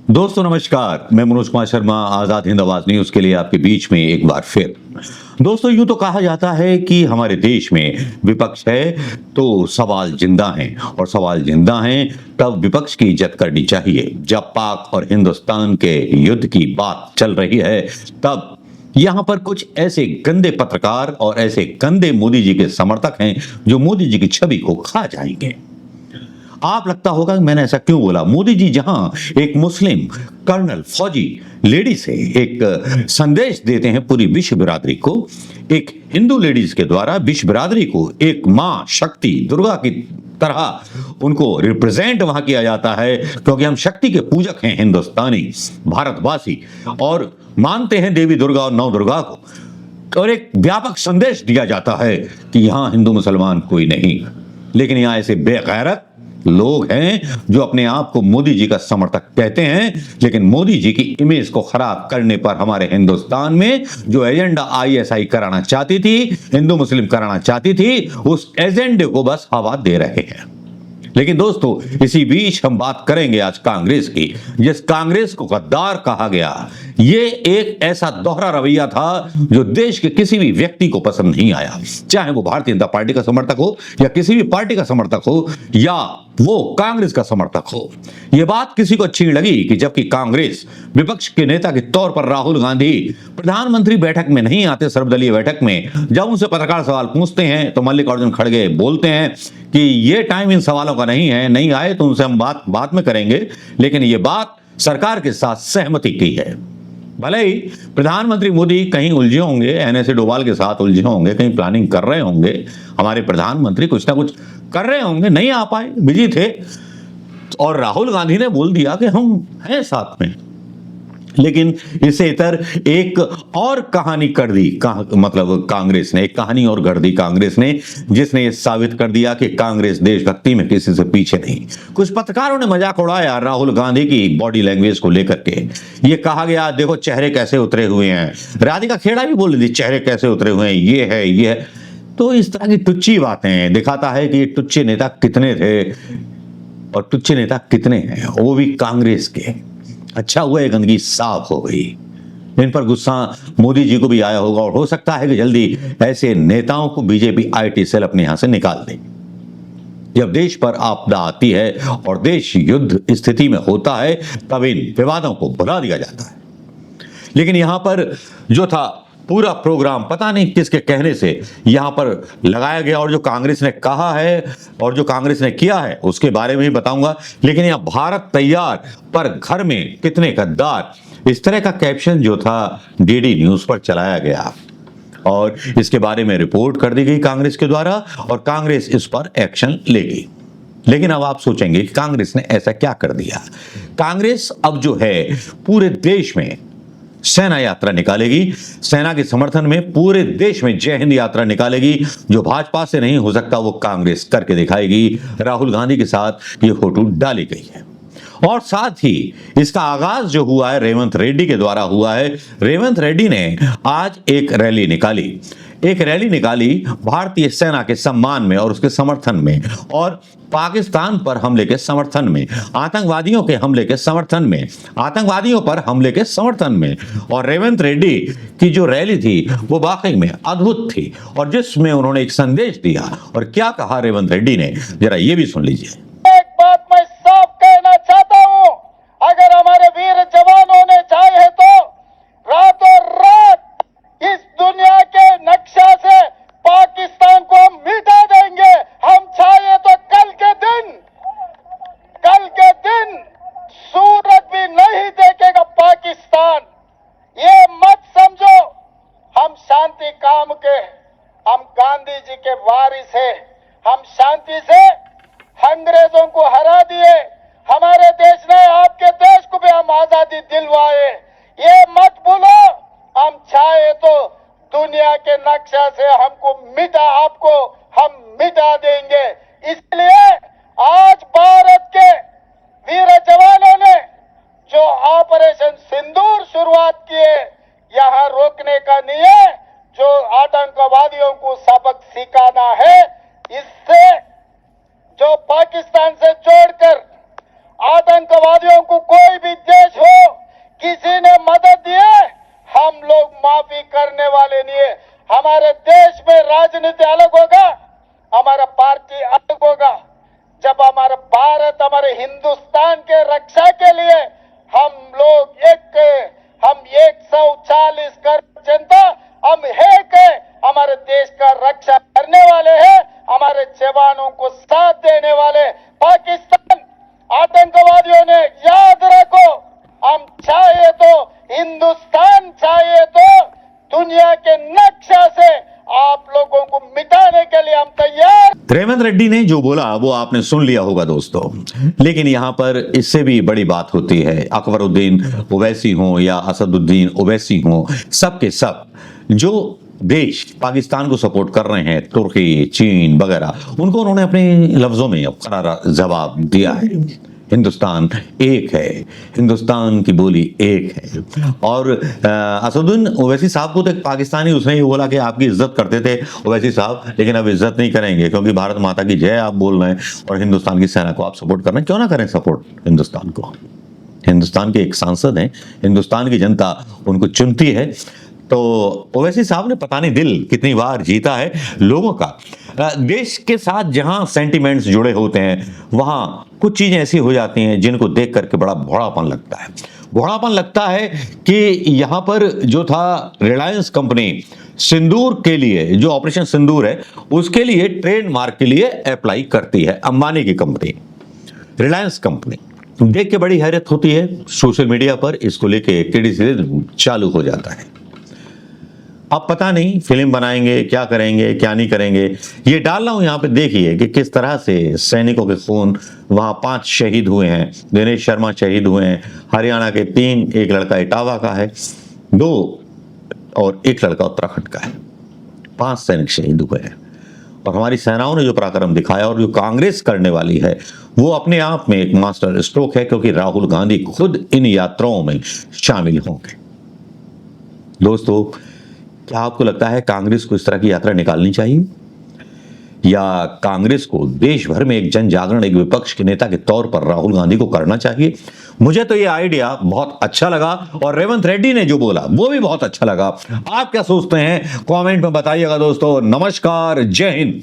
दोस्तों नमस्कार, मैं मनोज कुमार शर्मा आजाद हिंद आवाज न्यूज के लिए आपके बीच में एक बार फिर। दोस्तों यूं तो कहा जाता है कि हमारे देश में विपक्ष है तो सवाल जिंदा हैं, और सवाल जिंदा हैं तब विपक्ष की इज्जत करनी चाहिए। जब पाक और हिंदुस्तान के युद्ध की बात चल रही है तब यहां पर कुछ ऐसे गंदे पत्रकार और ऐसे गंदे मोदी जी के समर्थक हैं जो मोदी जी की छवि को खा जाएंगे। आप लगता होगा कि मैंने ऐसा क्यों बोला। मोदी जी जहां एक मुस्लिम कर्नल फौजी लेडी से एक संदेश देते हैं पूरी विश्व बिरादरी को, एक हिंदू लेडीज के द्वारा विश्व बिरादरी को एक मां शक्ति दुर्गा की तरह उनको रिप्रेजेंट वहां किया जाता है, क्योंकि हम शक्ति के पूजक हैं हिंदुस्तानी भारतवासी और मानते हैं देवी दुर्गा और नव दुर्गा को। और एक व्यापक संदेश दिया जाता है कि यहां हिंदू मुसलमान कोई नहीं। लेकिन यहां ऐसे बेगैरत लोग हैं जो अपने आप को मोदी जी का समर्थक कहते हैं, लेकिन मोदी जी की इमेज को खराब करने पर हमारे हिंदुस्तान में जो एजेंडा आईएसआई कराना चाहती थी, हिंदू मुस्लिम कराना चाहती थी, उस एजेंडे को बस हवा दे रहे हैं। लेकिन दोस्तों इसी बीच हम बात करेंगे आज कांग्रेस की, जिस कांग्रेस को गद्दार कहा गया। ये एक ऐसा दोहरा रवैया था जो देश के किसी भी व्यक्ति को पसंद नहीं आया, चाहे वो भारतीय जनता पार्टी का समर्थक हो या किसी भी पार्टी का समर्थक हो या वो कांग्रेस का समर्थक हो। यह बात किसी को अच्छी नहीं लगी कि जबकि कांग्रेस विपक्ष के नेता के तौर पर राहुल गांधी प्रधानमंत्री बैठक में नहीं आते, सर्वदलीय बैठक में जब उनसे पत्रकार सवाल पूछते हैं तो मल्लिकार्जुन खड़गे बोलते हैं कि ये टाइम इन सवालों का नहीं है, नहीं आए तो उनसे हम बात बाद में करेंगे। लेकिन ये बात सरकार के साथ सहमति की है। भले ही प्रधानमंत्री मोदी कहीं उलझे होंगे, एनएसए डोभाल के साथ उलझे होंगे, कहीं प्लानिंग कर रहे होंगे, हमारे प्रधानमंत्री कुछ ना कुछ कर रहे होंगे, नहीं आ पाए, बिजी थे, और राहुल गांधी ने बोल दिया कि हम हैं साथ में। लेकिन इससे इतर एक और कहानी कर दी मतलब कांग्रेस ने, एक कहानी और गढ़ दी कांग्रेस ने, जिसने ये साबित कर दिया कि कांग्रेस देशभक्ति में किसी से पीछे नहीं। कुछ पत्रकारों ने मजाक उड़ाया राहुल गांधी की बॉडी लैंग्वेज को लेकर के। ये कहा गया देखो चेहरे कैसे उतरे हुए हैं, राधिका खेड़ा भी बोल रही थी चेहरे कैसे उतरे हुए हैं, ये है ये है। तो इस तरह की टुच्ची बातें दिखाता है कि ये टुच्चे नेता कितने थे और टुच्चे नेता कितने हैं, वो भी कांग्रेस के। अच्छा हुआ ये गंदगी साफ हो गई। इन पर गुस्सा मोदी जी को भी आया होगा और हो सकता है कि जल्दी ऐसे नेताओं को बीजेपी आईटी सेल अपने यहां से निकाल दे। जब देश पर आपदा आती है और देश युद्ध स्थिति में होता है तब इन विवादों को भुला दिया जाता है। लेकिन यहां पर जो था पूरा प्रोग्राम पता नहीं किसके कहने से यहां पर लगाया गया, और जो कांग्रेस ने कहा है और जो कांग्रेस ने किया है उसके बारे में ही बताऊंगा। लेकिन यहां भारत तैयार पर घर में कितने गद्दार, इस तरह का कैप्शन जो था डीडी न्यूज पर चलाया गया और इसके बारे में रिपोर्ट कर दी गई कांग्रेस के द्वारा और कांग्रेस इस पर एक्शन लेगी। लेकिन अब आप सोचेंगे कि कांग्रेस ने ऐसा क्या कर दिया। कांग्रेस अब जो है पूरे देश में सेना यात्रा निकालेगी, सेना के समर्थन में पूरे देश में जय हिंद यात्रा निकालेगी। जो भाजपा से नहीं हो सकता वो कांग्रेस करके दिखाएगी। राहुल गांधी के साथ ये फोटो डाली गई है और साथ ही इसका आगाज जो हुआ है रेवंत रेड्डी के द्वारा हुआ है। रेवंत रेड्डी ने आज एक रैली निकाली भारतीय सेना के सम्मान में और उसके समर्थन में, और पाकिस्तान पर हमले के समर्थन में, आतंकवादियों के हमले के समर्थन में, आतंकवादियों पर हमले के समर्थन में। और रेवंत रेड्डी की जो रैली थी वो वाकई में अद्भुत थी और जिसमें उन्होंने एक संदेश दिया। और क्या कहा रेवंत रेड्डी ने, जरा ये भी सुन लीजिए। एक बात मैं साफ कहना चाहता हूं, अगर हमारे वीर जवानों ने चाहे तो रातों रात इस दुनिया के नक्शा से पाकिस्तान को मिटा देंगे। हम चाहे तो कल के दिन सूरज भी नहीं देखेगा पाकिस्तान। ये मत समझो हम शांति काम के, हम गांधी जी के वारिस हैं। हम शांति से अंग्रेजों को हरा दिए, हमारे देश ने आपके देश को भी हम आजादी दिलवाए। ये मत भूलो, हम चाहे तो दुनिया के नक्शा से आपको हम मिटा देंगे। इसलिए आज भारत के वीर जवानों ने जो ऑपरेशन सिंदूर शुरुआत किए, यहां रोकने का नहीं है, जो आतंकवादियों को सबक सिखाना है। इससे जो पाकिस्तान से जोड़कर आतंकवादियों को कोई भी देश हो हमारे देश में राजनीति अलग होगा, हमारा पार्टी अलग होगा। जब हमारा भारत, हमारे हिंदुस्तान के रक्षा के लिए हम लोग हम 140 करोड़ जनता हम एक है, हमारे देश का रक्षा करने वाले हैं, हमारे जवानों को साथ देने वाले। पाकिस्तान आतंकवादियों ने, याद रखो, हम चाहे तो हिंदुस्तान, चाहे तो दुनिया के नक्शा से आप लोगों को मिटाने के लिए हम तैयार। रेवंत रेड्डी ने जो बोला वो आपने सुन लिया होगा दोस्तों, लेकिन यहां पर इससे भी बड़ी बात होती है। अकबरुद्दीन ओवैसी हो या असदुद्दीन ओवैसी हो, सब के सब जो देश पाकिस्तान को सपोर्ट कर रहे हैं, तुर्की, चीन वगैरह, उनको उन्होंने अपने लफ्जों में करारा जवाब दिया है। हिंदुस्तान एक है, हिंदुस्तान की बोली एक है। और असदुद्दीन ओवैसी साहब को तो एक पाकिस्तानी उसने ही बोला कि आपकी इज्जत करते थे ओवैसी साहब, लेकिन अब इज्जत नहीं करेंगे क्योंकि भारत माता की जय आप बोल रहे हैं और हिंदुस्तान की सेना को आप सपोर्ट कर रहे हैं। क्यों ना करें सपोर्ट हिंदुस्तान को? हिंदुस्तान के एक सांसद हैं, हिंदुस्तान की जनता उनको चुनती है। तो ओवैसी साहब ने पता नहीं दिल कितनी बार जीता है लोगों का। देश के साथ जहां सेंटिमेंट्स जुड़े होते हैं, वहां कुछ चीजें ऐसी हो जाती हैं जिनको देख करके बड़ा भोड़ापन लगता है। भोड़ापन लगता है कि यहां पर जो था रिलायंस कंपनी सिंदूर के लिए, जो ऑपरेशन सिंदूर है उसके लिए ट्रेडमार्क के लिए अप्लाई करती है। अंबानी की कंपनी, रिलायंस कंपनी, देख के बड़ी हैरत होती है। सोशल मीडिया पर इसको लेके क्रिटिसिज्म चालू हो जाता है। अब पता नहीं फिल्म बनाएंगे, क्या करेंगे, क्या नहीं करेंगे। ये डाल रहा हूं यहां पे, देखिए कि किस तरह से सैनिकों के खून, वहां 5 शहीद हुए हैं। दिनेश शर्मा शहीद हुए हैं, हरियाणा के 3, एक लड़का इटावा का है, 2 और एक लड़का उत्तराखंड का है। 5 सैनिक शहीद हुए हैं। और हमारी सेनाओं ने जो पराक्रम दिखाया, और जो कांग्रेस करने वाली है, वो अपने आप में एक मास्टर स्ट्रोक है, क्योंकि राहुल गांधी खुद इन यात्राओं में शामिल होंगे। दोस्तों, क्या आपको लगता है कांग्रेस को इस तरह की यात्रा निकालनी चाहिए, या कांग्रेस को देश भर में एक जन जागरण, एक विपक्ष के नेता के तौर पर राहुल गांधी को करना चाहिए? मुझे तो ये आइडिया बहुत अच्छा लगा, और रेवंत रेड्डी ने जो बोला वो भी बहुत अच्छा लगा। आप क्या सोचते हैं कमेंट में बताइएगा दोस्तों। नमस्कार, जय हिंद।